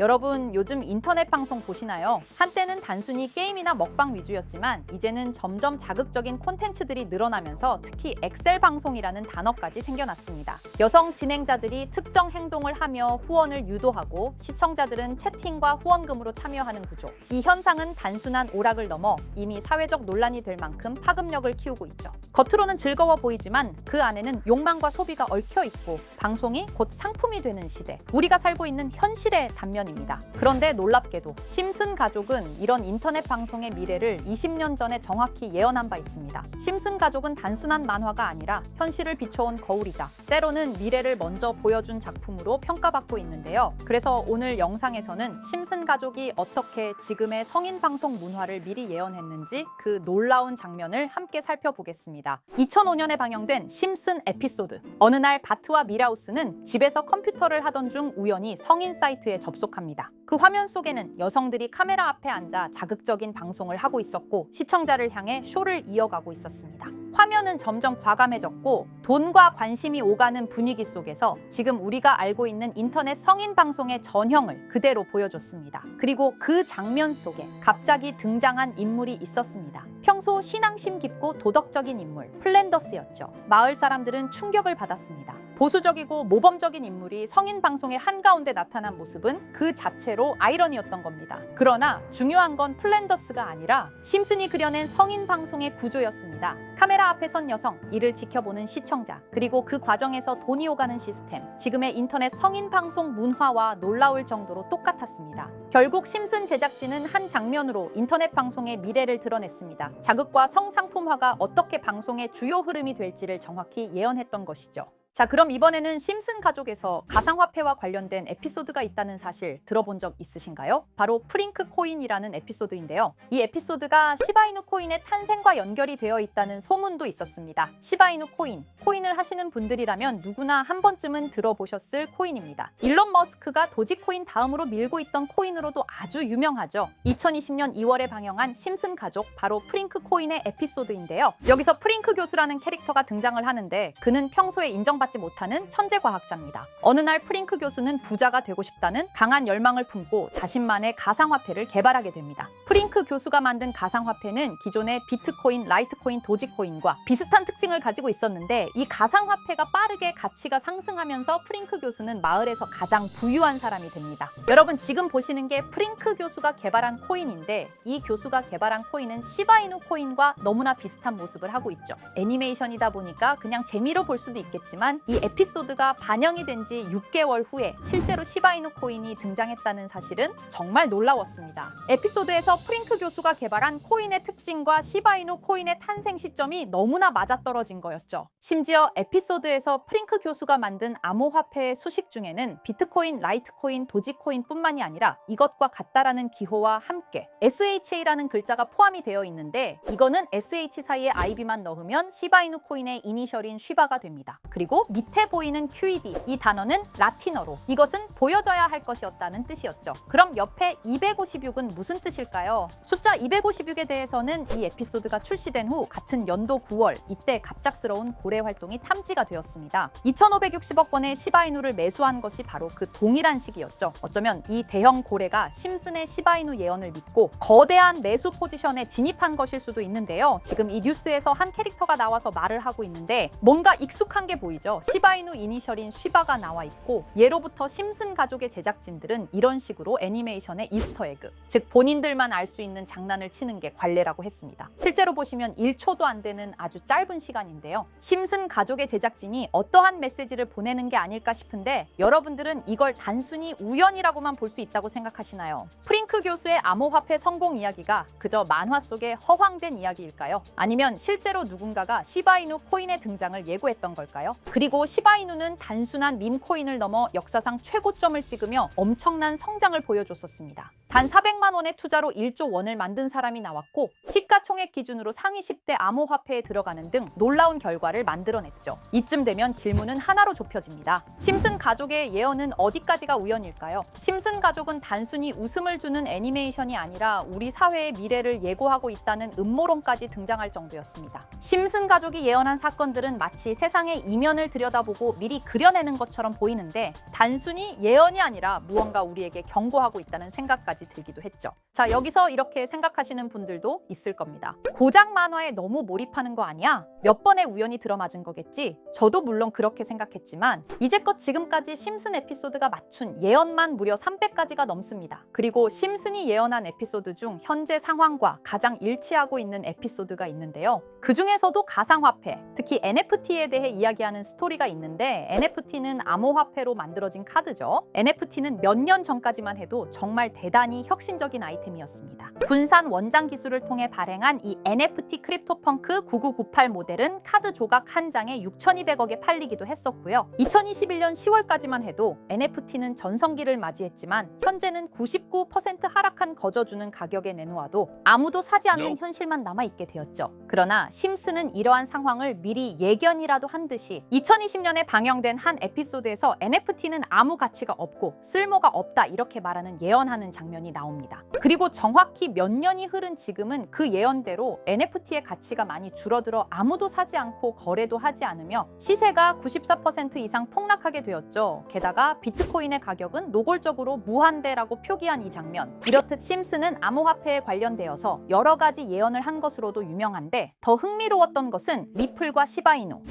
여러분 요즘 인터넷 방송 보시나요? 한때는 단순히 게임이나 먹방 위주였지만 이제는 점점 자극적인 콘텐츠들이 늘어나면서 특히 엑셀 방송이라는 단어까지 생겨났습니다. 여성 진행자들이 특정 행동을 하며 후원을 유도하고 시청자들은 채팅과 후원금으로 참여하는 구조. 이 현상은 단순한 오락을 넘어 이미 사회적 논란이 될 만큼 파급력을 키우고 있죠. 겉으로는 즐거워 보이지만 그 안에는 욕망과 소비가 얽혀 있고 방송이 곧 상품이 되는 시대. 우리가 살고 있는 현실의 단면입니다. 그런데 놀랍게도 심슨 가족은 이런 인터넷 방송의 미래를 20년 전에 정확히 예언한 바 있습니다. 심슨 가족은 단순한 만화가 아니라 현실을 비춰온 거울이자 때로는 미래를 먼저 보여준 작품으로 평가받고 있는데요. 그래서 오늘 영상에서는 심슨 가족이 어떻게 지금의 성인 방송 문화를 미리 예언했는지 그 놀라운 장면을 함께 살펴보겠습니다. 2005년에 방영된 심슨 에피소드. 어느 날 바트와 밀하우스는 집에서 컴퓨터를 하던 중 우연히 성인 사이트에 접속합니다. 그 화면 속에는 여성들이 카메라 앞에 앉아 자극적인 방송을 하고 있었고 시청자를 향해 쇼를 이어가고 있었습니다. 화면은 점점 과감해졌고 돈과 관심이 오가는 분위기 속에서 지금 우리가 알고 있는 인터넷 성인 방송의 전형을 그대로 보여줬습니다. 그리고 그 장면 속에 갑자기 등장한 인물이 있었습니다. 평소 신앙심 깊고 도덕적인 인물, 플랜더스였죠. 마을 사람들은 충격을 받았습니다. 보수적이고 모범적인 인물이 성인 방송의 한가운데 나타난 모습은 그 자체로 아이러니였던 겁니다. 그러나 중요한 건 플랜더스가 아니라 심슨이 그려낸 성인 방송의 구조였습니다. 카메라 앞에 선 여성, 이를 지켜보는 시청자, 그리고 그 과정에서 돈이 오가는 시스템. 지금의 인터넷 성인 방송 문화와 놀라울 정도로 똑같았습니다. 결국 심슨 제작진은 한 장면으로 인터넷 방송의 미래를 드러냈습니다. 자극과 성상품화가 어떻게 방송의 주요 흐름이 될지를 정확히 예언했던 것이죠. 자, 그럼 이번에는 심슨 가족에서 가상화폐와 관련된 에피소드가 있다는 사실 들어본 적 있으신가요? 바로 프링크 코인이라는 에피소드인데요. 이 에피소드가 시바이누 코인의 탄생과 연결이 되어 있다는 소문도 있었습니다. 시바이누 코인, 코인을 하시는 분들이라면 누구나 한 번쯤은 들어보셨을 코인입니다. 일론 머스크가 도지코인 다음으로 밀고 있던 코인으로도 아주 유명하죠. 2020년 2월에 방영한 심슨 가족, 바로 프링크 코인의 에피소드인데요. 여기서 프링크 교수라는 캐릭터가 등장을 하는데 그는 평소에 인정받지 못하는 천재 과학자입니다. 어느 날 프링크 교수는 부자가 되고 싶다는 강한 열망을 품고 자신만의 가상화폐를 개발하게 됩니다. 프링크 교수가 만든 가상화폐는 기존의 비트코인, 라이트코인, 도지코인과 비슷한 특징을 가지고 있었는데 이 가상화폐가 빠르게 가치가 상승하면서 프링크 교수는 마을에서 가장 부유한 사람이 됩니다. 여러분 지금 보시는 게 프링크 교수가 개발한 코인인데 이 교수가 개발한 코인은 시바이누 코인과 너무나 비슷한 모습을 하고 있죠. 애니메이션이다 보니까 그냥 재미로 볼 수도 있겠지만 이 에피소드가 반영이 된 지 6개월 후에 실제로 시바이누 코인이 등장했다는 사실은 정말 놀라웠습니다. 에피소드에서 프링크 교수가 개발한 코인의 특징과 시바이누 코인의 탄생 시점이 너무나 맞아떨어진 거였죠. 심지어 에피소드에서 프링크 교수가 만든 암호화폐의 수식 중에는 비트코인, 라이트코인, 도지코인뿐만이 아니라 이것과 같다라는 기호와 함께 SHA라는 글자가 포함이 되어 있는데 이거는 SH 사이에 IB만 넣으면 시바이누 코인의 이니셜인 쉬바가 됩니다. 그리고 밑에 보이는 QED, 이 단어는 라틴어로 이것은 보여져야 할 것이었다는 뜻이었죠. 그럼 옆에 256은 무슨 뜻일까요? 숫자 256에 대해서는 이 에피소드가 출시된 후 같은 연도 9월 이때 갑작스러운 고래 활동이 탐지가 되었습니다. 2,560억 원의 시바이누를 매수한 것이 바로 그 동일한 시기였죠. 어쩌면 이 대형 고래가 심슨의 시바이누 예언을 믿고 거대한 매수 포지션에 진입한 것일 수도 있는데요. 지금 이 뉴스에서 한 캐릭터가 나와서 말을 하고 있는데 뭔가 익숙한 게 보이죠. 시바이누 이니셜인 쉬바가 나와 있고 예로부터 심슨 가족의 제작진들은 이런 식으로 애니메이션의 이스터에그, 즉 본인들만 알 수 있는 장난을 치는 게 관례라고 했습니다. 실제로 보시면 1초도 안 되는 아주 짧은 시간인데요. 심슨 가족의 제작진이 어떠한 메시지를 보내는 게 아닐까 싶은데 여러분들은 이걸 단순히 우연이라고만 볼 수 있다고 생각하시나요? 프링크 교수의 암호화폐 성공 이야기가 그저 만화 속의 허황된 이야기일까요? 아니면 실제로 누군가가 시바이누 코인의 등장을 예고했던 걸까요? 그리고 시바이누는 단순한 밈코인을 넘어 역사상 최고점을 찍으며 엄청난 성장을 보여줬었습니다. 단 400만 원의 투자로 1조 원을 만든 사람이 나왔고 시가총액 기준으로 상위 10대 암호화폐에 들어가는 등 놀라운 결과를 만들어냈죠. 이쯤 되면 질문은 하나로 좁혀집니다. 심슨 가족의 예언은 어디까지가 우연일까요? 심슨 가족은 단순히 웃음을 주는 애니메이션이 아니라 우리 사회의 미래를 예고하고 있다는 음모론까지 등장할 정도였습니다. 심슨 가족이 예언한 사건들은 마치 세상의 이면을 들여다보고 미리 그려내는 것처럼 보이는데 단순히 예언이 아니라 무언가 우리에게 경고하고 있다는 생각까지 들기도 했죠. 자, 여기서 이렇게 생각하시는 분들도 있을 겁니다. 고작 만화에 너무 몰입하는 거 아니야? 몇 번의 우연이 들어맞은 거겠지? 저도 물론 그렇게 생각했지만 이제껏 지금까지 심슨 에피소드가 맞춘 예언만 무려 300가지가 넘습니다. 그리고 심슨이 예언한 에피소드 중 현재 상황과 가장 일치하고 있는 에피소드가 있는데요. 그 중에서도 가상화폐, 특히 NFT에 대해 이야기하는 스토리가 있는데 NFT는 암호화폐로 만들어진 카드죠. NFT는 몇 년 전까지만 해도 정말 대단히 혁신적인 아이템이었습니다. 분산 원장 기술을 통해 발행한 이 NFT 크립토펑크 9998 모델은 카드 조각 한 장에 6,200억에 팔리기도 했었고요. 2021년 10월까지만 해도 NFT는 전성기를 맞이했지만 현재는 99% 하락한 거저주는 가격에 내놓아도 아무도 사지 않는 현실만 남아있게 되었죠. 그러나 심슨은 이러한 상황을 미리 예견이라도 한 듯이 2020년에 방영된 한 에피소드에서 NFT는 아무 가치가 없고 쓸모가 없다 이렇게 말하는 예언하는 장면이 나옵니다. 그리고 정확히 몇 년이 흐른 지금은 그 예언대로 NFT의 가치가 많이 줄어들어 아무도 사지 않고 거래도 하지 않으며 시세가 94% 이상 폭락하게 되었죠. 게다가 비트코인의 가격은 노골적으로 무한대라고 표기한 이 장면. 이렇듯 심슨은 암호화폐에 관련되어서 여러 가지 예언을 한 것으로도 유명한데 더 흥미로웠던 것은 리플과 시바이누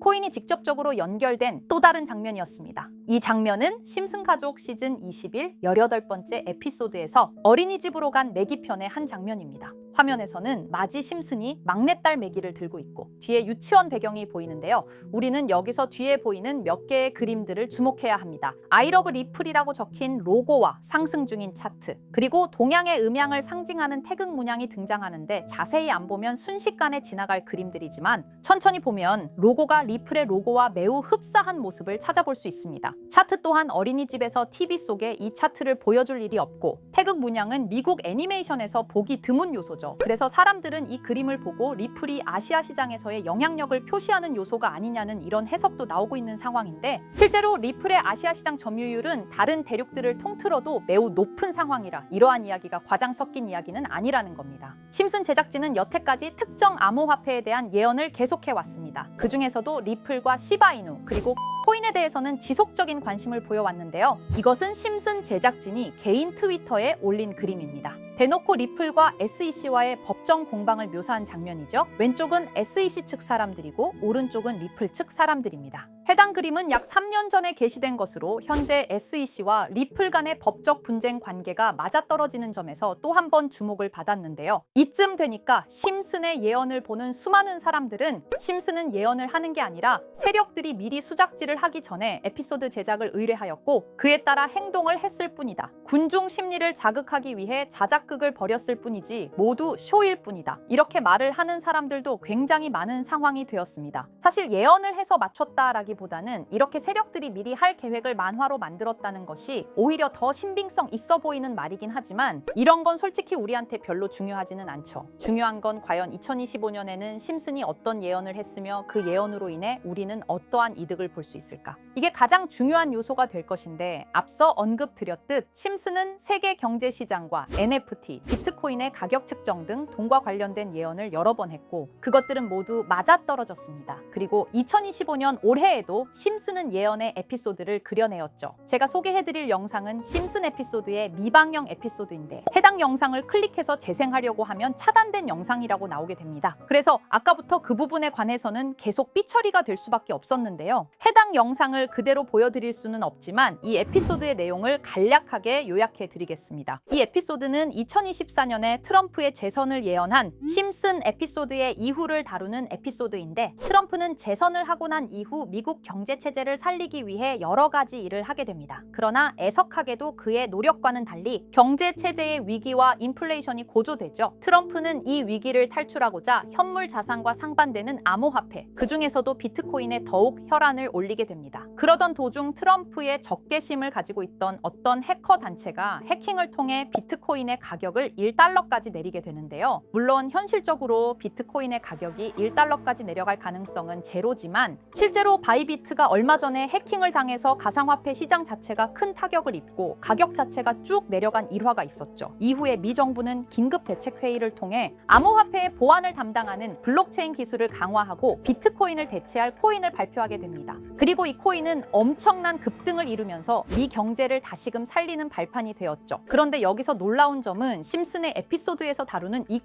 코인이 직접적으로 연결된 또 다른 장면이었습니다. 이 장면은 심슨 가족 시즌 21 18번째 에피소드에서 어린이집으로 간 매기 편의 한 장면입니다. 화면에서는 마지 심슨이 막내딸 매기를 들고 있고 뒤에 유치원 배경이 보이는데요. 우리는 여기서 뒤에 보이는 몇 개의 그림들을 주목해야 합니다. I love 리플이라고 적힌 로고와 상승 중인 차트, 그리고 동양의 음양을 상징하는 태극 문양이 등장하는데 자세히 안 보면 순식간에 지나갈 그림들이지만 천천히 보면 로고가 리플의 로고와 매우 흡사한 모습을 찾아볼 수 있습니다. 차트 또한 어린이집에서 TV 속에 이 차트를 보여줄 일이 없고 태극 문양은 미국 애니메이션에서 보기 드문 요소죠. 그래서 사람들은 이 그림을 보고 리플이 아시아 시장에서의 영향력을 표시하는 요소가 아니냐는 이런 해석도 나오고 있는 상황인데 실제로 리플의 아시아 시장 점유율은 다른 대륙들을 통틀어도 매우 높은 상황이라 이러한 이야기가 과장 섞인 이야기는 아니라는 겁니다. 심슨 제작진은 여태까지 특정 암호화폐에 대한 예언을 계속해왔습니다. 그 중에서도 리플과 시바이누 그리고 코인에 대해서는 지속적인 관심을 보여왔는데요. 이것은 심슨 제작진이 개인 트위터에 올린 그림입니다. 대놓고 리플과 SEC와의 법정 공방을 묘사한 장면이죠. 왼쪽은 SEC 측 사람들이고 오른쪽은 리플 측 사람들입니다. 해당 그림은 약 3년 전에 게시된 것으로 현재 SEC와 리플 간의 법적 분쟁 관계가 맞아떨어지는 점에서 또 한 번 주목을 받았는데요. 이쯤 되니까 심슨의 예언을 보는 수많은 사람들은 심슨은 예언을 하는 게 아니라 세력들이 미리 수작질을 하기 전에 에피소드 제작을 의뢰하였고 그에 따라 행동을 했을 뿐이다. 군중 심리를 자극하기 위해 자작극을 벌였을 뿐이지 모두 쇼일 뿐이다. 이렇게 말을 하는 사람들도 굉장히 많은 상황이 되었습니다. 사실 예언을 해서 맞췄다라기보다는 이렇게 세력들이 미리 할 계획을 만화로 만들었다는 것이 오히려 더 신빙성 있어 보이는 말이긴 하지만 이런 건 솔직히 우리한테 별로 중요하지는 않죠. 중요한 건 과연 2025년에는 심슨이 어떤 예언을 했으며 그 예언으로 인해 우리는 어떠한 이득을 볼 수 있을까? 이게 가장 중요한 요소가 될 것인데 앞서 언급드렸듯 심슨은 세계 경제 시장과 NFT, 비트코인의 가격 측정 등 돈과 관련된 예언을 여러 번 했고 그것들은 모두 맞아떨어졌습니다. 그리고 2025년 올해에도 심슨은 예언의 에피소드를 그려내었죠. 제가 소개해드릴 영상은 심슨 에피소드의 미방영 에피소드인데 해당 영상을 클릭해서 재생하려고 하면 차단된 영상이라고 나오게 됩니다. 그래서 아까부터 그 부분에 관해서는 계속 삐처리가 될 수밖에 없었는데요. 해당 영상을 그대로 보여드릴 수는 없지만 이 에피소드의 내용을 간략하게 요약해 드리겠습니다. 이 에피소드는 2024년에 트럼프의 재선을 예언한 심슨 에피소드의 이후를 다루는 에피소드인데 트럼프는 재선을 하고 난 이후 미국 경제 체제를 살리기 위해 여러 가지 일을 하게 됩니다. 그러나 애석하게도 그의 노력과는 달리 경제 체제의 위기 위기와 인플레이션이 고조되죠. 트럼프는 이 위기를 탈출하고자 현물 자산과 상반되는 암호화폐, 그중에서도 비트코인에 더욱 혈안을 올리게 됩니다. 그러던 도중 트럼프의 적개심을 가지고 있던 어떤 해커 단체가 해킹을 통해 비트코인의 가격을 1달러까지 내리게 되는데요. 물론 현실적으로 비트코인의 가격이 1달러까지 내려갈 가능성은 제로지만 실제로 바이비트가 얼마 전에 해킹을 당해서 가상화폐 시장 자체가 큰 타격을 입고 가격 자체가 쭉 내려간 일화가 있었죠. 이후에 미 정부는 긴급 대책 회의를 통해 암호화폐의 보안을 담당하는 블록체인 기술을 강화하고 비트코인을 대체할 코인을 발표하게 됩니다. 그리고 이 코인은 엄청난 급등을 이루면서 미 경제를 다시금 살리는 발판이 되었죠. 그런데 여기서 놀라운 점은 심슨의 에피소드에서 다루는 이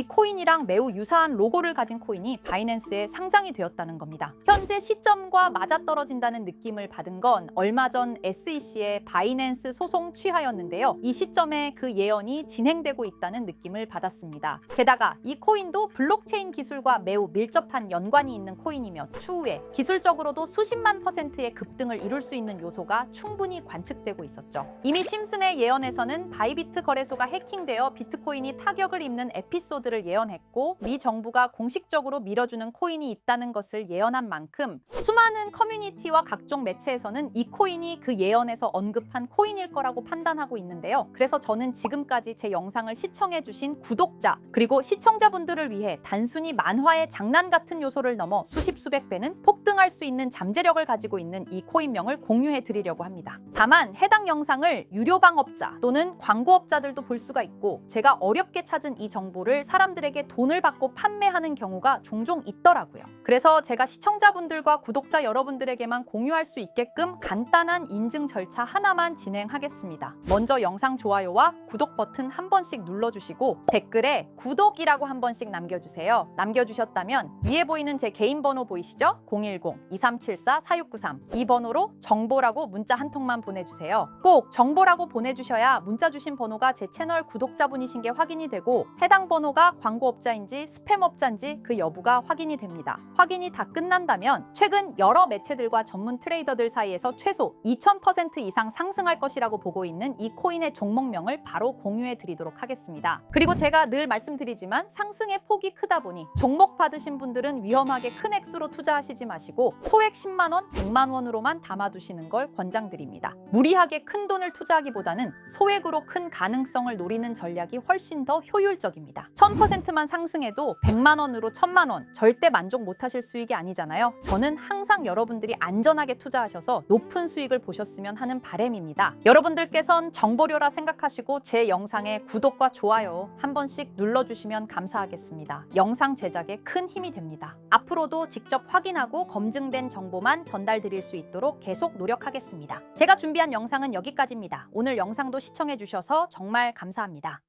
코인이랑 매우 유사한 로고를 가진 코인이 바이낸스에 상장이 되었다는 겁니다. 현재 시점과 맞아떨어진다는 느낌을 받은 건 얼마 전 SEC의 바이낸스 소송 취하였는데요. 이 시점에 그 예언이 진행되고 있다는 느낌을 받았습니다. 게다가 이 코인도 블록체인 기술과 매우 밀접한 연관이 있는 코인이며 추후에 기술적으로도 수십만 %의 급등을 이룰 수 있는 요소가 충분히 관측되고 있었죠. 이미 심슨의 예언에서는 바이비트 거래소가 해킹되어 비트코인이 타격을 입는 에피소드를 예언했고 미 정부가 공식적으로 밀어주는 코인이 있다는 것을 예언한 만큼 수많은 커뮤니티와 각종 매체에서는 이 코인이 그 예언에서 언급한 코인일 거라고 판단하고 있는데요. 그래서 저는 지금까지 제 영상을 시청해주신 구독자 그리고 시청자분들을 위해 단순히 만화의 장난 같은 요소를 넘어 수십 수백 배는 폭등할 수 있는 잠재력을 가지고 있는 이 코인명을 공유해 드리려고 합니다. 다만 해당 영상을 유료방업자 또는 광고업자들도 볼 수가 있고 제가 어렵게 찾은 이 정보를 사람들에게 돈을 받고 판매하는 경우가 종종 있더라고요. 그래서 제가 시청자분들과 구독자 여러분들에게만 공유할 수 있게끔 간단한 인증 절차 하나만 진행하겠습니다. 먼저 영상 좋아요와 구독 버튼 한 번씩 눌러주시고 댓글에 구독이라고 한 번씩 남겨주세요. 남겨주셨다면 위에 보이는 제 개인 번호 보이시죠? 010-2374-4693 이 번호로 정보라고 문자 한 통만 보내주세요. 꼭 정보라고 보내주셔야 문자 주신 번호가 제 채널 구독자분이신 게 확인이 되고 해당 번호가 광고업자인지 스팸업자인지 그 여부가 확인이 됩니다. 확인이 다 끝난다면 최근 여러 매체들과 전문 트레이더들 사이에서 최소 2000% 이상 상승할 것이라고 보고 있는 이 코인의 종목명을 바로 공유해 드리도록 하겠습니다. 그리고 제가 늘 말씀드리지만 상승의 폭이 크다 보니 종목 받으신 분들은 위험하게 큰 액수로 투자하시지 마시고 소액 10만 원, 100만 원으로만 담아두시는 걸 권장드립니다. 무리하게 큰 돈을 투자하기보다는 소액으로 큰 가능성을 노리는 전략이 훨씬 더 효율적입니다. 1000%만 상승해도 100만 원으로 1000만 원 절대 만족 못하실 수익이 아니잖아요. 저는 항상 여러분들이 안전하게 투자하셔서 높은 수익을 보셨으면 하는 바람입니다. 여러분들께선 정보료라 생각하시고 제 영상에 구독과 좋아요 한 번씩 눌러주시면 감사하겠습니다. 영상 제작에 큰 힘이 됩니다. 앞으로도 직접 확인하고 검증된 정보만 전달드릴 수 있도록 계속 노력하겠습니다. 제가 준비한 영상은 여기까지입니다. 오늘 영상도 시청해주셔서 정말 감사합니다.